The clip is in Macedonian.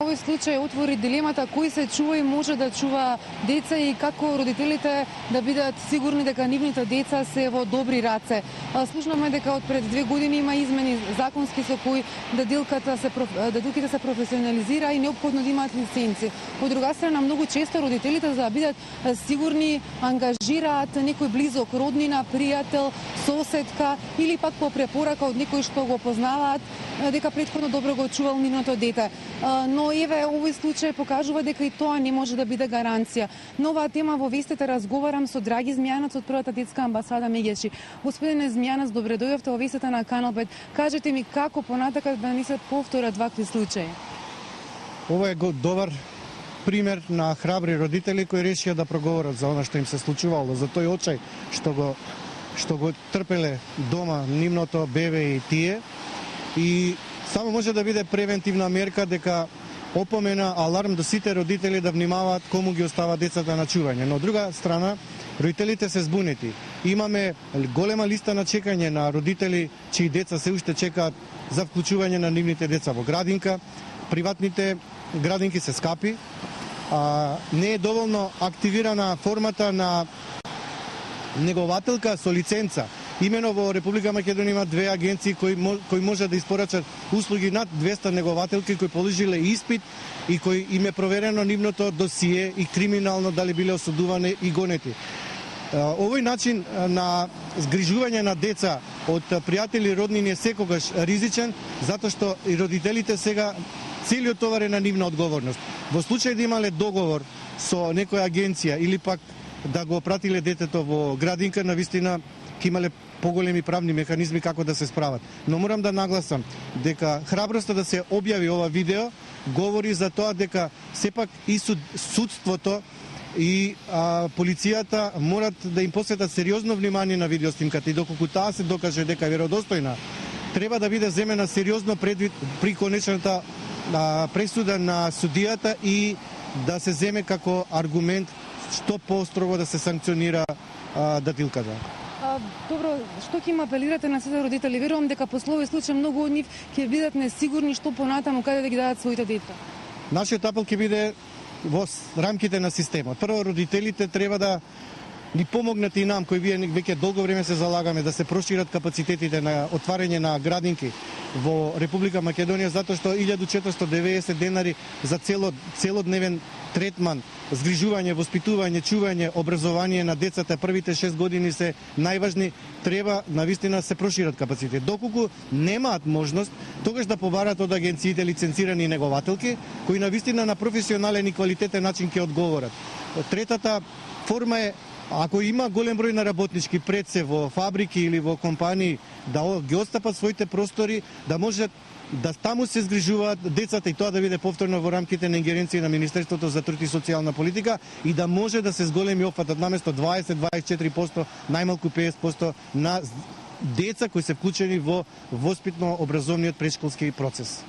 Овој случај отвори дилемата кој се чува и може да чува деца и како родителите да бидат сигурни дека нивните деца се во добри раце. Слушнаме дека од пред 2 години има измени законски со кои дадилките се професионализира и неопходно да имаат лиценци. Од друга страна, многу често родителите за да бидат сигурни ангажираат некој близок, роднина, пријател, соседка или пак по препорака од некој што го познаваат дека претходно добро го чувал нивното дете. Но еве овој случај покажува дека и тоа не може да биде гаранција. На оваа тема во вестите разговарам со Драги Змијанац од првата детска амбасада Мегеши. Господине Змијанац, добре дојдовте во вестите на Канал 5. Кажете ми како понатака да не се повторат вакви случаи? Ова е добар пример на храбри родители кои решија да проговорат за она што им се случувало, за тој очај што го трпеле дома нивното бебе и тие. И само може да биде превентивна мерка дека опомена, аларм до сите родители да внимаваат кому ги остават децата на чување. Но од друга страна, родителите се збунети. Имаме голема листа на чекање на родители чии деца се уште чекаат за вклучување на нивните деца во градинка. Приватните градинки се скапи. Не е доволно активирана формата на негователка со лиценца. Имено во Република Македонија има 2 агенции кои може да испорачат услуги над 200 негователки кои положиле испит и кои им е проверено нивното досие и криминално дали биле осудувани и гонети. Овој начин на згрижување на деца од пријатели и роднини е секогаш ризичен, затоа што и родителите сега целиот товар е на нивна одговорност. Во случај да имале договор со некоја агенција или пак да го пратиле детето во градинка, навистина ќе имале поголеми правни механизми како да се справат. Но морам да нагласам дека храброста да се објави ова видео говори за тоа дека сепак и судството и полицијата морат да им посветат сериозно внимание на видеоснимката и доколку таа се докаже дека е веродостојна, треба да биде земена сериозно предвид при конечната пресуда на судијата и да се земе како аргумент што поострого да се санкционира дадилката. Добро, што ќе им апелирате на сите родители? Верувам дека после овој случај многу од нив ќе бидат несигурни што понатаму каде да ги дадат своите деца. Нашиот апел ќе биде во рамките на системот. Прво, родителите треба да ни помогнат и нам, кои вие веќе долго време се залагаме да се прошират капацитетите на отварање на градинки во Република Македонија, затоа што 1490 денари за целодневен третман, згрижување, воспитување, чување, образование на децата првите 6 години се најважни, треба навистина се прошират капацитет. Доколку немаат можност, тогаш да побарат од агенциите лиценцирани негователки, кои навистина на професионален и квалитетен начин ќе одговорат. Третата форма е, ако има голем број на работнички пред се во фабрики или во компании, да ги отстапат своите простори, да можат да таму се згрижуваат децата и тоа да биде повторно во рамките на ингеренција на Министерството за труд и социјална политика и да може да се зголеми опфатот наместо 20-24%, најмалку 50% на деца кои се вклучени во воспитно-образовниот претшколски процес.